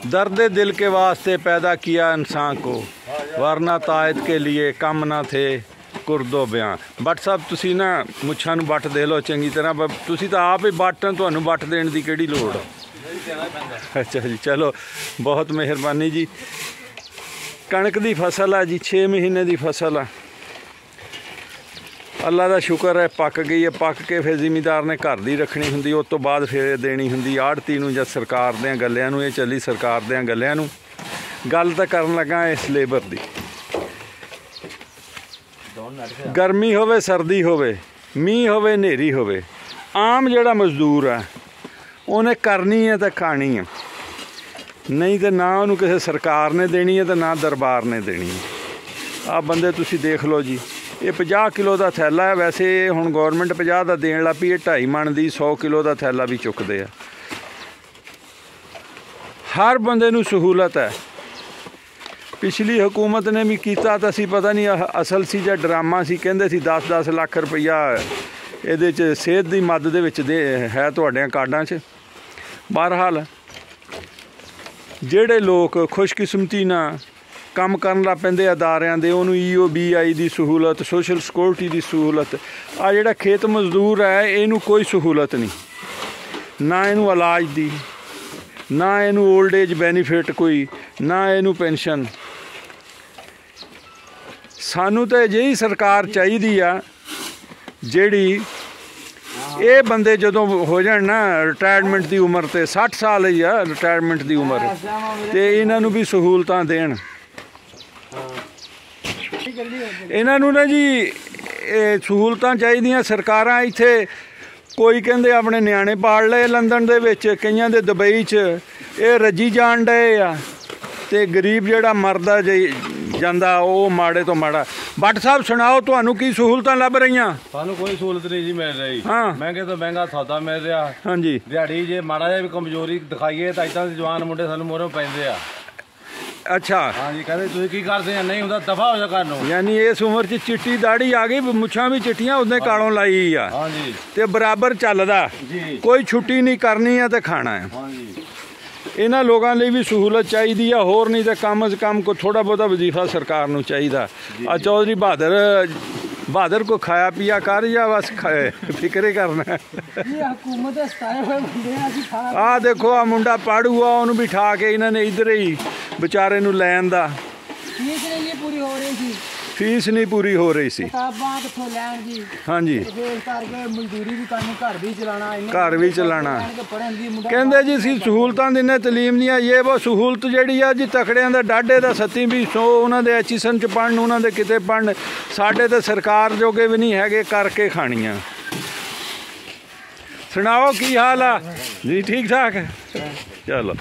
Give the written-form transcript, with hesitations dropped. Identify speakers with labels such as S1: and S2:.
S1: दर्द दिल के वास्ते पैदा किया इंसान को, वरना तायद के लिए कम ना थे कुर्दो बयां। बट साहब तुसी ना मुच्छां नूं बट दे लो चंगी तरह, तुसी तां आप ही बट, तुहानूं बट देण दी किहड़ी लोड़ है। अच्छा जी, चलो बहुत मेहरबानी जी। कणक दी फसल है जी, 6 महीने की फसल है। अल्लाह का शुक्र है पक गई है। पक के फिर जिमीदार ने घर दी रखनी हुंदी, उस तो बाद फिर देनी हुंदी आड़ती नूं जां सरकार दे गल्लियां नूं। ये चली सरकार दे गल्लियां नूं। गल तां करन लगा इस लेबर दी। गर्मी होवे सर्दी होवे, मीह होवे नेरी होवे, आम जिहड़ा मजदूर है उन्हें करनी है तो खानी है, नहीं तो ना उन्होंने किसी सरकार ने देनी है तो ना दरबार ने देनी है। आ बंदे तुसी देख लो जी, ये 50 किलो का थैला है। वैसे हुण गौरमेंट 50 का देन लग पई, 2.5 मन की 100 किलो का थैला भी चुकते हैं। हर बंदे नूं सहूलत है। पिछली हुकूमत ने भी किया तो असी पता नहीं असल सी या ड्रामा सी, कहंदे सी 10-10 लाख रुपया ये सेहत की मदद दे है तुहाडे कार्डां 'च। बहरहाल ਜਿਹੜੇ लोग खुशकिस्मती नाल काम करन लग पैंदे अदारियां दे, उन्होंने EOBI की सहूलत, सोशल सिक्योरिटी की सहूलत। आ जिहड़ा खेत मजदूर है इनू कोई सहूलत नहीं, ना इनू इलाज दी, ना इनू ओल्ड एज बैनीफिट कोई, ना इनू पेंशन। सानू तो अजिही सरकार चाहिदी आ जिहड़ी ये बंदे जदों हो जाण ना रिटायरमेंट की उम्र तो 60 साल ही आ रिटायरमेंट की उम्र, तो इन्हों भी सहूलतां देण। इन्हों ना जी सहूलतां चाहिदियां। सरकारां इत्थे कोई कहंदे अपने न्याणे पाल लए लंदन दे विच, कईयां दे दुबई च, ये रजी जाण डए आ, ते गरीब जिहड़ा मरदा जांदा वो माड़े तो माड़ा। भट्ट साहब सुनाओ, तुहानू की सहूलतां लभ रहीआं?
S2: सानू कोई सहूलत नहीं जी मिल रही।
S1: हाँ,
S2: महंगे तो महंगा सौदा मिल रहा।
S1: हाँ जी,
S2: दिहाड़ी जे माड़ा जिहा भी कमजोरी दिखाईए तो इदां दे जवान मुंडे सानू मोहरों पैंदे आ।
S1: अच्छा,
S2: हाँ जी, कहते तुसीं की करदे आ, नहीं हुंदा दफा हो जा घर नूं।
S1: यानी इस उम्र च चिट्टी दाड़ी आ गई, मुछां भी चिट्टियां उदे कालों लाई आ।
S2: हाँ जी,
S1: ते बराबर चलदा, कोई छुट्टी नहीं करनी है तो खाना है।
S2: हाँ जी,
S1: इन्हां लोगों लिए भी सहूलत चाहिए, होर नहीं तो कम अज कम को थोड़ा बहुता वजीफा सरकार नूं चाहिदा। आ चौधरी बहादुर को खाया पिया कर या बस फिक्रे करना है। आ देखो आ मुंडा पाड़ू आ, उन्होंने बिठा के इन्होंने इधर ही बेचारे नूं लैन दा फीस नहीं पूरी हो रही सी। हाँ जी, घर भी चलाना। कहते जी असीं सहूलतां दिन्ने तलीम दियां, ये वो सहूलत जिहड़ी आ जी तकड़ियां दा डाढे दा 7वीं भी 100 उन्हां दे HSN च पढ़न, उन्हां दे किते पढ़न, साडे ते सरकार जोगे भी नहीं हैगे करके खाणियां। सुनाओ की हाल आ जी? ठीक ठाक है, चलो।